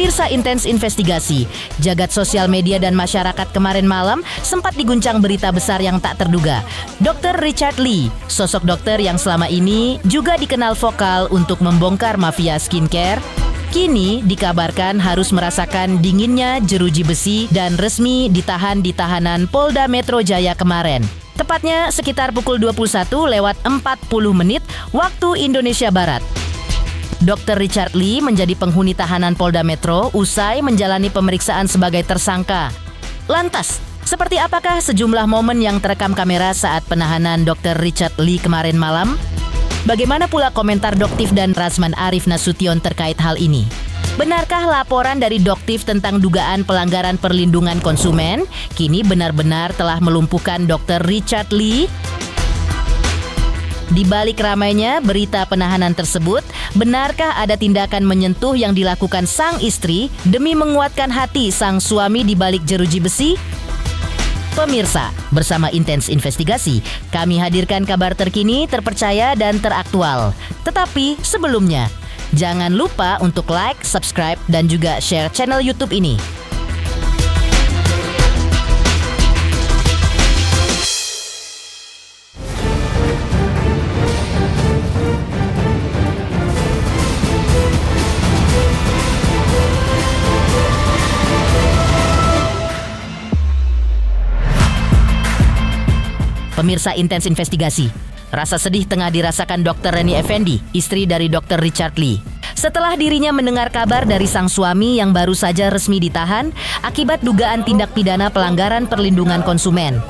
Pemirsa Intens Investigasi, jagat sosial media dan masyarakat kemarin malam sempat diguncang berita besar yang tak terduga. Dr. Richard Lee, sosok dokter yang selama ini juga dikenal vokal untuk membongkar mafia skincare, kini dikabarkan harus merasakan dinginnya jeruji besi dan resmi ditahan di tahanan Polda Metro Jaya kemarin. Tepatnya sekitar pukul 21:40 waktu Indonesia Barat. Dr. Richard Lee menjadi penghuni tahanan Polda Metro usai menjalani pemeriksaan sebagai tersangka. Lantas, seperti apakah sejumlah momen yang terekam kamera saat penahanan Dr. Richard Lee kemarin malam? Bagaimana pula komentar Doktif dan Rasman Arif Nasution terkait hal ini? Benarkah laporan dari Doktif tentang dugaan pelanggaran perlindungan konsumen kini benar-benar telah melumpuhkan Dr. Richard Lee? Di balik ramainya berita penahanan tersebut, benarkah ada tindakan menyentuh yang dilakukan sang istri demi menguatkan hati sang suami di balik jeruji besi? Pemirsa, bersama Intens Investigasi, kami hadirkan kabar terkini, terpercaya, dan teraktual. Tetapi sebelumnya, jangan lupa untuk like, subscribe, dan juga share channel YouTube ini. Pemirsa Intens Investigasi, rasa sedih tengah dirasakan Dr. Reni Effendi, istri dari Dr. Richard Lee. Setelah dirinya mendengar kabar dari sang suami yang baru saja resmi ditahan akibat dugaan tindak pidana pelanggaran perlindungan konsumen.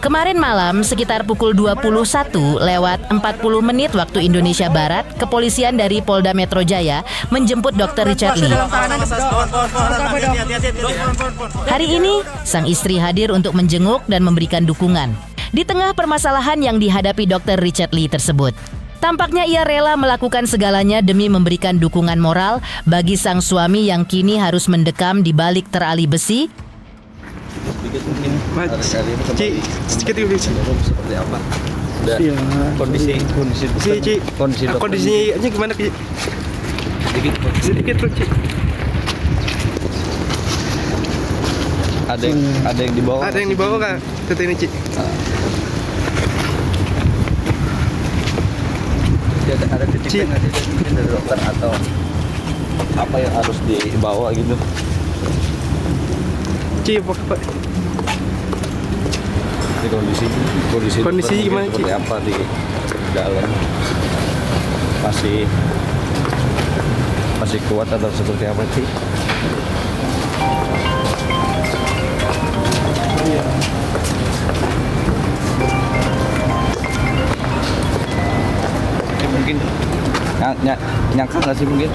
Kemarin malam sekitar pukul 21:40 waktu Indonesia Barat, kepolisian dari Polda Metro Jaya menjemput Dr. Richard Lee. Hari ini, sang istri hadir untuk menjenguk dan memberikan dukungan di tengah permasalahan yang dihadapi Dr. Richard Lee tersebut. Tampaknya ia rela melakukan segalanya demi memberikan dukungan moral bagi sang suami yang kini harus mendekam di balik terali besi. Sedikit dulu, Ci. Seperti apa? Iya. Kondisinya gimana, Ci? Sedikit, Ci. Ada yang dibawa. Ada yang dibawa Kak? Tuh ini, Ci. Ada titipan dari dokter atau apa yang harus dibawa gitu? Ci, Pak. Kondisi gimana, Ci? seperti apa di dalam? Masih kuat atau seperti apa, Ci? Mungkin nyangka nggak sih mungkin?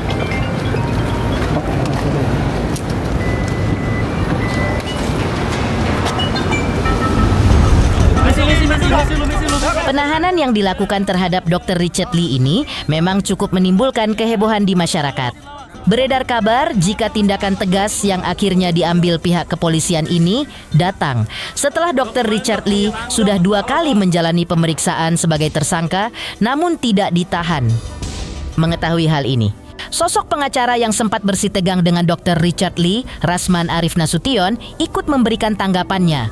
Penahanan yang dilakukan terhadap Dr. Richard Lee ini memang cukup menimbulkan kehebohan di masyarakat. Beredar kabar jika tindakan tegas yang akhirnya diambil pihak kepolisian ini datang setelah Dr. Richard Lee sudah 2 kali menjalani pemeriksaan sebagai tersangka namun tidak ditahan. Mengetahui hal ini, sosok pengacara yang sempat bersitegang dengan Dr. Richard Lee, Rasman Arif Nasution, ikut memberikan tanggapannya.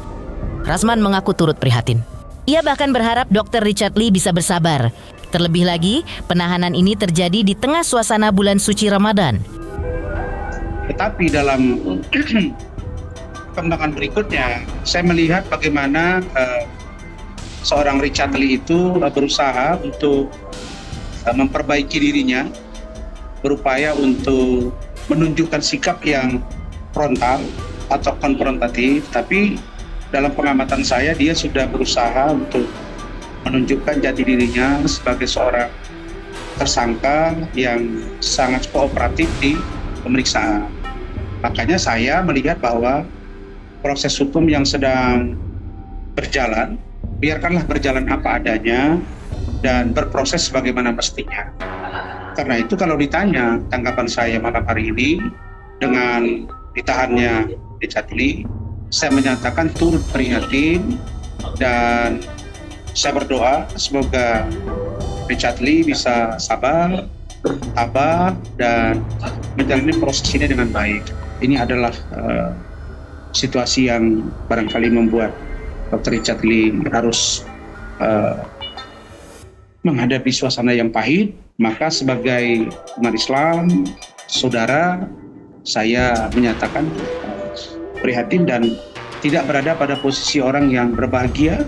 Rasman mengaku turut prihatin. Ia bahkan berharap Dr. Richard Lee bisa bersabar. Terlebih lagi, penahanan ini terjadi di tengah suasana bulan suci Ramadan. Tetapi dalam perkembangan berikutnya, saya melihat bagaimana seorang Richard Lee itu berusaha untuk memperbaiki dirinya, berupaya untuk menunjukkan sikap yang frontal atau konfrontatif, tapi dalam pengamatan saya dia sudah berusaha untuk menunjukkan jati dirinya sebagai seorang tersangka yang sangat kooperatif di pemeriksaan. Makanya saya melihat bahwa proses hukum yang sedang berjalan, biarkanlah berjalan apa adanya dan berproses sebagaimana mestinya. Karena itu kalau ditanya tanggapan saya malam hari ini dengan ditahannya Richard Lee, saya menyatakan turut prihatin dan saya berdoa semoga Richard Lee bisa sabar tabah dan menjalani proses ini dengan baik. Ini adalah situasi yang barangkali membuat Dr. Richard Lee harus menghadapi suasana yang pahit. Maka sebagai umat Islam, saudara, saya menyatakan prihatin dan tidak berada pada posisi orang yang berbahagia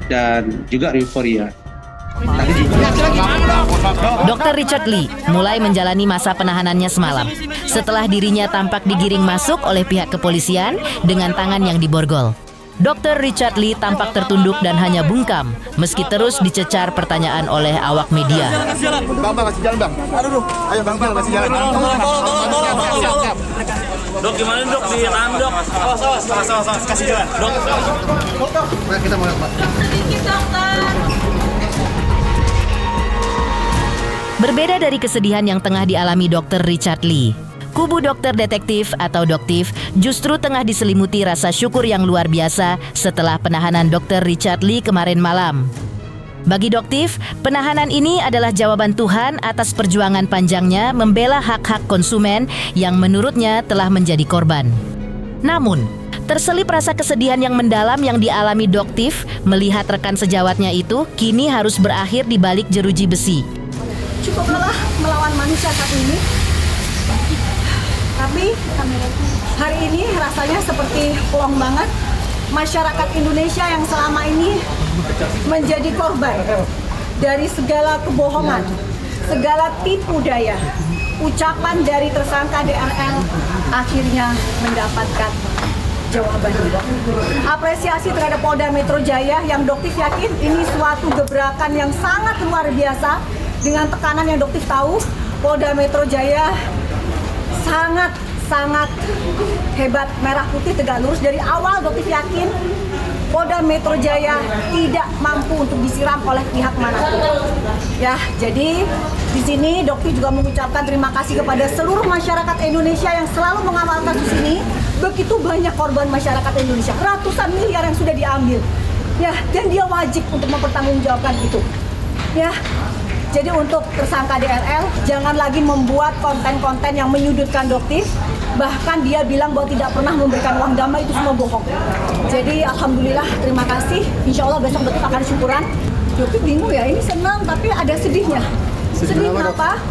dan juga euforia. Dr. Richard Lee mulai menjalani masa penahanannya semalam setelah dirinya tampak digiring masuk oleh pihak kepolisian dengan tangan yang diborgol. Dr. Richard Lee tampak tertunduk dan hanya bungkam meski terus dicecar pertanyaan oleh awak media. Bang, kasih jalan bang. Aduh, ayo bang, kasih jalan. Dok, gimana dok? Ditahan dok. Awas, kasih jalan. Dok. Kita mau lihat. Berbeda dari kesedihan yang tengah dialami Dr. Richard Lee, kubu dokter detektif atau doktif justru tengah diselimuti rasa syukur yang luar biasa setelah penahanan Dr. Richard Lee kemarin malam. Bagi doktif, penahanan ini adalah jawaban Tuhan atas perjuangan panjangnya membela hak-hak konsumen yang menurutnya telah menjadi korban. Namun, terselip rasa kesedihan yang mendalam yang dialami doktif melihat rekan sejawatnya itu kini harus berakhir di balik jeruji besi. Cukup lelah melawan manusia saat ini. Tapi hari ini rasanya seperti plong banget. Masyarakat Indonesia yang selama ini menjadi korban dari segala kebohongan, segala tipu daya, ucapan dari tersangka DRL akhirnya mendapatkan jawabannya. Apresiasi terhadap Polda Metro Jaya yang doktif yakin ini suatu gebrakan yang sangat luar biasa. Dengan tekanan yang doktif tahu, Polda Metro Jaya sangat hebat, merah putih tegak lurus. Dari awal doktif yakin Polda Metro Jaya tidak mampu untuk disiram oleh pihak manapun. Ya, jadi di sini doktif juga mengucapkan terima kasih kepada seluruh masyarakat Indonesia yang selalu mengawal kasus ini. Begitu banyak korban masyarakat Indonesia, ratusan miliar yang sudah diambil. Ya, dan dia wajib untuk mempertanggungjawabkan itu. Ya. Jadi untuk tersangka DRL, jangan lagi membuat konten-konten yang menyudutkan doktif. Bahkan dia bilang bahwa tidak pernah memberikan uang damai, itu semua bohong. Jadi alhamdulillah, terima kasih. Insya Allah besok doktif akan syukuran. Doktif bingung ya, ini senang tapi ada sedihnya. Sedih kenapa?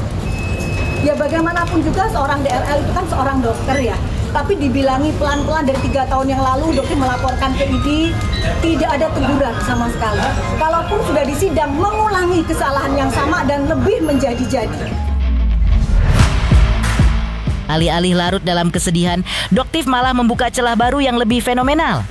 Ya bagaimanapun juga seorang DRL itu kan seorang dokter ya. Tapi dibilangi pelan-pelan dari 3 tahun yang lalu dokter melaporkan ke ID, tidak ada teguran sama sekali. Kalaupun sudah disidang, mengulangi kesalahan yang sama dan lebih menjadi-jadi. Alih-alih larut dalam kesedihan, doktif malah membuka celah baru yang lebih fenomenal.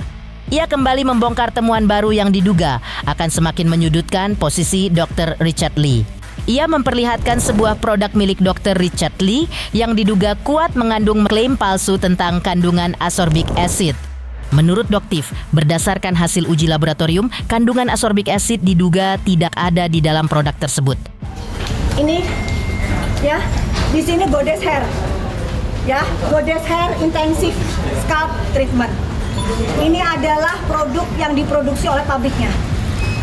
Ia kembali membongkar temuan baru yang diduga akan semakin menyudutkan posisi Dr. Richard Lee. Ia memperlihatkan sebuah produk milik Dr. Richard Lee yang diduga kuat mengandung klaim palsu tentang kandungan ascorbic acid. Menurut doktif, berdasarkan hasil uji laboratorium, kandungan ascorbic acid diduga tidak ada di dalam produk tersebut. Ini, ya, di sini Goddess Hair, ya, Goddess Hair Intensive Scalp Treatment. Ini adalah produk yang diproduksi oleh pabriknya.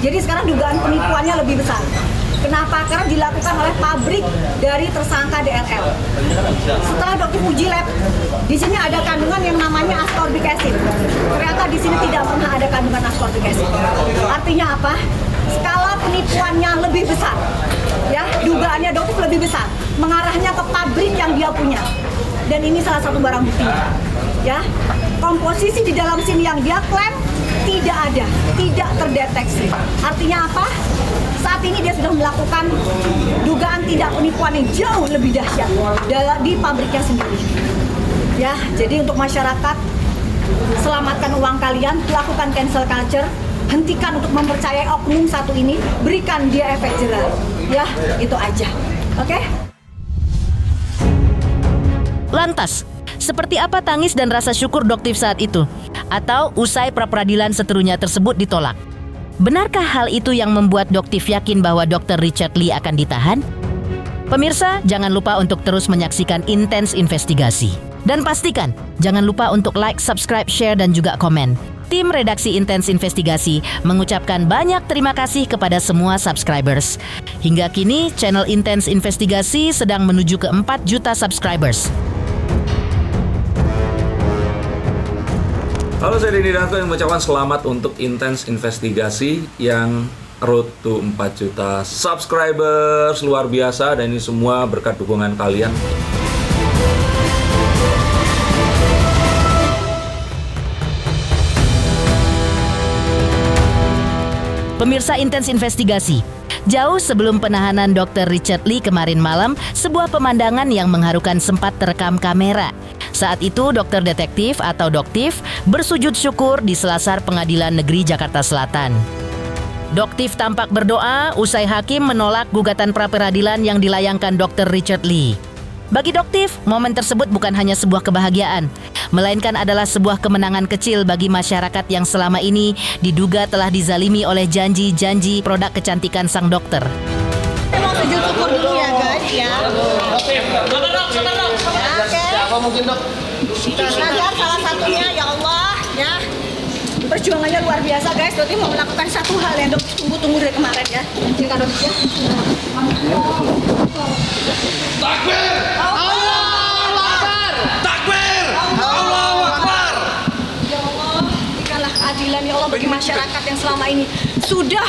Jadi sekarang dugaan penipuannya lebih besar. Kenapa? Karena dilakukan oleh pabrik dari tersangka DRL. Setelah dokter uji lab, di sini ada kandungan yang namanya ascorbic acid. Ternyata di sini tidak pernah ada kandungan ascorbic acid. Artinya apa? Skala penipuannya lebih besar. Ya, dugaannya dokter lebih besar, mengarahnya ke pabrik yang dia punya. Dan ini salah satu barang bukti. Ya, komposisi di dalam sini yang dia klaim tidak ada, tidak terdeteksi. Artinya apa? Saat ini dia sudah melakukan dugaan tidak penipuan yang jauh lebih dahsyat di pabriknya sendiri. Ya, jadi untuk masyarakat, selamatkan uang kalian, lakukan cancel culture, hentikan untuk mempercayai oknum satu ini, berikan dia efek jerah. Ya, itu aja. Oke? Lantas, seperti apa tangis dan rasa syukur doktif saat itu? Atau usai pra-peradilan seterunya tersebut ditolak? Benarkah hal itu yang membuat doktif yakin bahwa Dr. Richard Lee akan ditahan? Pemirsa, jangan lupa untuk terus menyaksikan Intens Investigasi. Dan pastikan, jangan lupa untuk like, subscribe, share, dan juga komen. Tim redaksi Intens Investigasi mengucapkan banyak terima kasih kepada semua subscribers. Hingga kini, channel Intens Investigasi sedang menuju ke 4 juta subscribers. Halo, saya Denny Darko yang mengucapkan selamat untuk Intens Investigasi yang road to 4 juta subscribers. Luar biasa, dan ini semua berkat dukungan kalian. Pemirsa Intens Investigasi, jauh sebelum penahanan Dr. Richard Lee kemarin malam, sebuah pemandangan yang mengharukan sempat terekam kamera. Saat itu, dokter detektif atau Doktif bersujud syukur di selasar Pengadilan Negeri Jakarta Selatan. Doktif tampak berdoa usai hakim menolak gugatan pra-peradilan yang dilayangkan Dr. Richard Lee. Bagi Doktif, momen tersebut bukan hanya sebuah kebahagiaan, melainkan adalah sebuah kemenangan kecil bagi masyarakat yang selama ini diduga telah dizalimi oleh janji-janji produk kecantikan sang dokter. Mau sujud syukur dulu ya guys ya. Siapa mungkin, Dok? Nazar salah satunya, ya Allah ya. Perjuangannya luar biasa guys. Doti mau melakukan satu hal yang Doti tunggu-tunggu dari kemarin ya. Silakan Doti ya. Takbir! Allahu Akbar! Takbir! Allahu Akbar! Ya Allah, berikanlah keadilan ya Allah bagi masyarakat yang selama ini sudah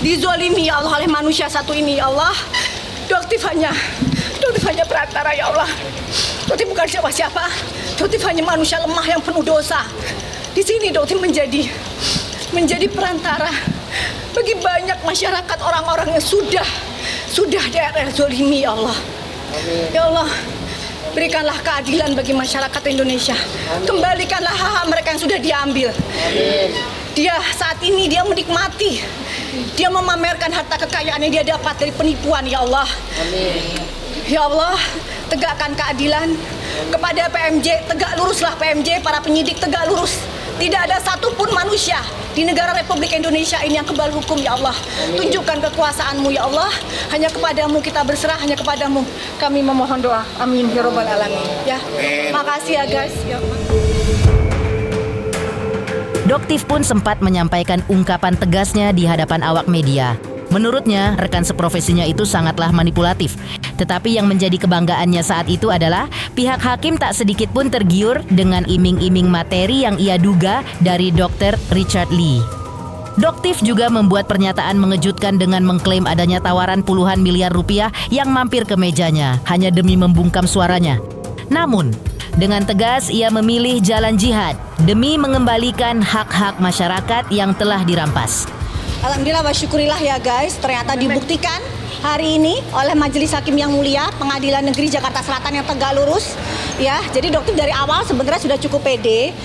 dizolimi ya Allah oleh manusia satu ini ya Allah. Doktif hanya perantara ya Allah. Doktif bukan siapa-siapa. Doktif hanya manusia lemah yang penuh dosa. Di sini Doktif menjadi perantara bagi banyak masyarakat, orang-orang yang sudah DRL zolimi ya Allah. Ya Allah, berikanlah keadilan bagi masyarakat Indonesia. Kembalikanlah hak-hak mereka yang sudah diambil. Dia saat ini dia menikmati, dia memamerkan harta kekayaan yang dia dapat dari penipuan ya Allah. Ya Allah, tegakkan keadilan kepada PMJ, tegak luruslah PMJ, para penyidik tegak lurus. Tidak ada satupun manusia di negara Republik Indonesia ini yang kebal hukum ya Allah. Tunjukkan kekuasaan-Mu ya Allah. Hanya kepadamu kita berserah, hanya kepadamu kami memohon doa. Amin ya Rabbal Alamin. Ya, makasih ya guys. Ya Allah. Doktif pun sempat menyampaikan ungkapan tegasnya di hadapan awak media. Menurutnya, rekan seprofesinya itu sangatlah manipulatif. Tetapi yang menjadi kebanggaannya saat itu adalah pihak hakim tak sedikit pun tergiur dengan iming-iming materi yang ia duga dari Dr. Richard Lee. Doktif juga membuat pernyataan mengejutkan dengan mengklaim adanya tawaran puluhan miliar rupiah yang mampir ke mejanya hanya demi membungkam suaranya. Namun, dengan tegas ia memilih jalan jihad demi mengembalikan hak-hak masyarakat yang telah dirampas. Alhamdulillah wa syukurillah ya guys, ternyata dibuktikan hari ini oleh Majelis Hakim yang Mulia Pengadilan Negeri Jakarta Selatan yang tegak lurus ya. Jadi Doktif dari awal sebenarnya sudah cukup pede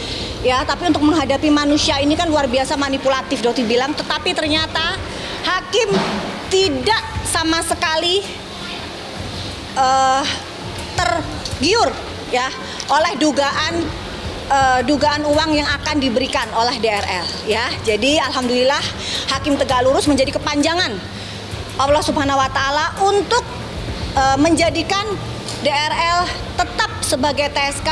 ya, tapi untuk menghadapi manusia ini kan luar biasa manipulatif Doktif bilang, tetapi ternyata hakim tidak sama sekali tergiur ya oleh dugaan uang yang akan diberikan oleh DRL ya. Jadi alhamdulillah hakim tegak lurus menjadi kepanjangan Allah Subhanahu wa taala untuk menjadikan DRL tetap sebagai TSK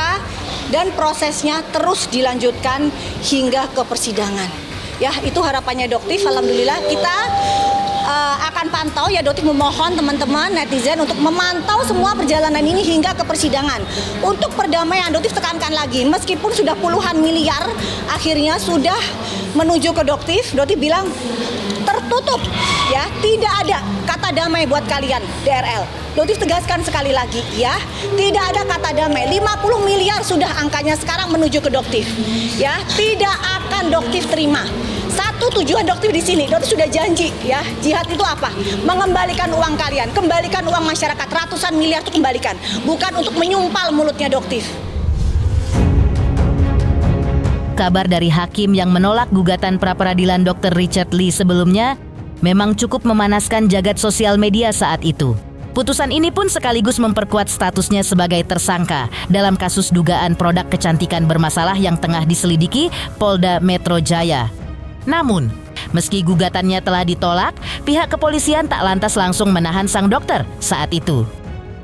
dan prosesnya terus dilanjutkan hingga ke persidangan. Ya, itu harapannya Doktif. Alhamdulillah kita akan pantau ya. Doktif memohon teman-teman netizen untuk memantau semua perjalanan ini hingga ke persidangan. Untuk perdamaian Doktif tekankan lagi, meskipun sudah puluhan miliar akhirnya sudah menuju ke Doktif bilang tertutup ya, tidak ada kata damai buat kalian DRL. Doktif tegaskan sekali lagi ya, tidak ada kata damai. 50 miliar sudah angkanya sekarang menuju ke Doktif ya, tidak akan Doktif terima. Satu tujuan Doktif di sini, Doktif sudah janji ya. Jihad itu apa? Mengembalikan uang kalian, kembalikan uang masyarakat, ratusan miliar itu kembalikan, bukan untuk menyumpal mulutnya Doktif. Kabar dari hakim yang menolak gugatan pra-peradilan Dr. Richard Lee sebelumnya memang cukup memanaskan jagat sosial media saat itu. Putusan ini pun sekaligus memperkuat statusnya sebagai tersangka dalam kasus dugaan produk kecantikan bermasalah yang tengah diselidiki Polda Metro Jaya. Namun, meski gugatannya telah ditolak, pihak kepolisian tak lantas langsung menahan sang dokter saat itu.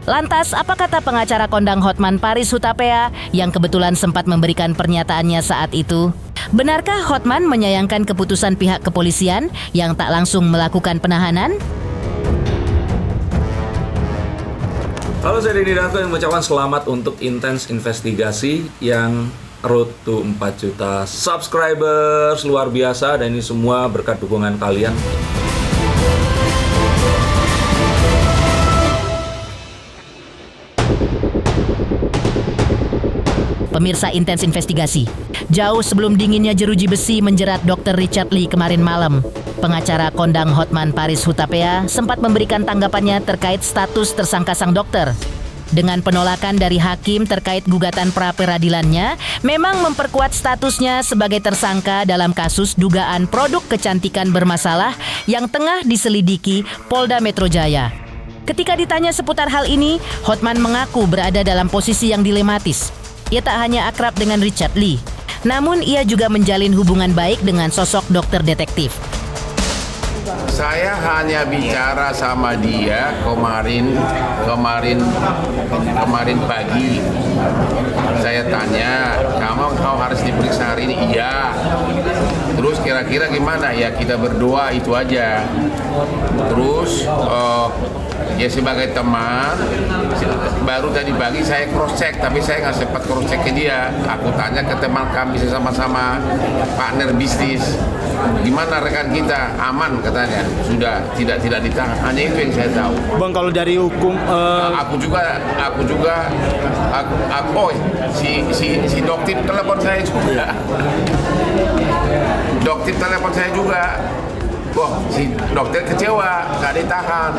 Lantas, apa kata pengacara kondang Hotman Paris Hutapea yang kebetulan sempat memberikan pernyataannya saat itu? Benarkah Hotman menyayangkan keputusan pihak kepolisian yang tak langsung melakukan penahanan? Halo, saya Denny Darto yang mengucapkan selamat untuk Intens Investigasi yang road to 4 juta subscribers, luar biasa, dan ini semua berkat dukungan kalian. Pemirsa Intens Investigasi, jauh sebelum dinginnya jeruji besi menjerat Dr. Richard Lee kemarin malam, pengacara kondang Hotman Paris Hutapea sempat memberikan tanggapannya terkait status tersangka sang dokter. Dengan penolakan dari hakim terkait gugatan pra-peradilannya, memang memperkuat statusnya sebagai tersangka dalam kasus dugaan produk kecantikan bermasalah yang tengah diselidiki Polda Metro Jaya. Ketika ditanya seputar hal ini, Hotman mengaku berada dalam posisi yang dilematis. Ia tak hanya akrab dengan Richard Lee, namun ia juga menjalin hubungan baik dengan sosok dokter detektif. Saya hanya bicara sama dia kemarin pagi. Saya tanya, kau harus diperiksa hari ini? Iya. Terus kira-kira gimana? Ya kita berdoa, itu aja. Terus ya sebagai teman, baru tadi pagi saya cross check, tapi saya nggak sempat cross check ke dia. Aku tanya ke teman kami sama-sama partner bisnis, gimana rekan kita, aman katanya, sudah tidak ditahan. Hanya itu yang saya tahu. Bang, kalau dari hukum si dokter telepon saya juga. Dokter telepon saya juga. Wah, si dokter kecewa, nggak ditahan.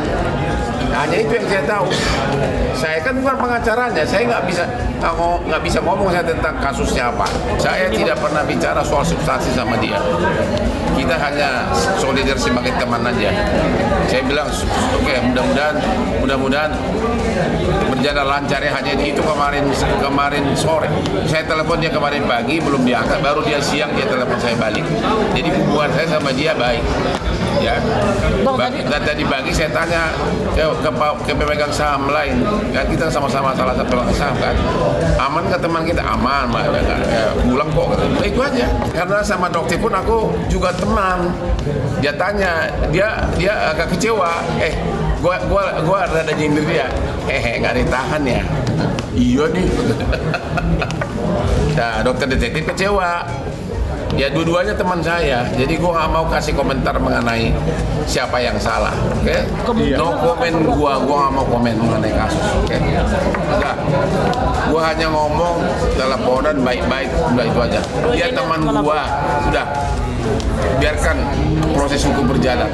Hanya itu yang saya tahu. Saya kan bukan pengacaranya, saya nggak bisa ngomong saya tentang kasusnya apa. Saya tidak pernah bicara soal substansi sama dia. Kita hanya solidar sebagai teman aja. Saya bilang, oke, mudah-mudahan berjalan lancar ya. Hanya itu kemarin sore. Saya telepon dia kemarin pagi, belum diangkat. Baru dia siang dia telepon saya balik. Jadi hubungan saya sama dia baik. Ya. Dan tadi pagi saya tanya ke pemegang saham lain, kan kita sama-sama salah satu pemegang saham kan, aman ke teman kita? Aman, pulang kok. Nah, itu aja. Karena sama dokter pun aku juga teman. Dia tanya, dia agak kecewa. Gua rada nyindir dia. Nggak ditahan ya. Iya nih. Nah, dokter detektif kecewa. Ya dua-duanya teman saya, jadi gue nggak mau kasih komentar mengenai siapa yang salah, oke? No komen, gue nggak mau komen mengenai kasus, oke? Enggak, gue hanya ngomong teleponan baik-baik, udah itu aja. Dia teman gue, sudah biarkan proses hukum berjalan.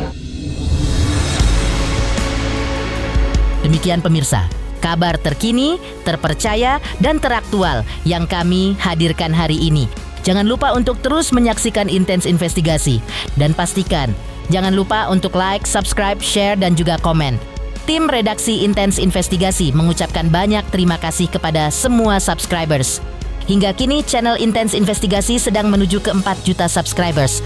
Demikian pemirsa, kabar terkini, terpercaya, dan teraktual yang kami hadirkan hari ini. Jangan lupa untuk terus menyaksikan Intens Investigasi. Dan pastikan, jangan lupa untuk like, subscribe, share, dan juga komen. Tim redaksi Intens Investigasi mengucapkan banyak terima kasih kepada semua subscribers. Hingga kini channel Intens Investigasi sedang menuju ke 4 juta subscribers.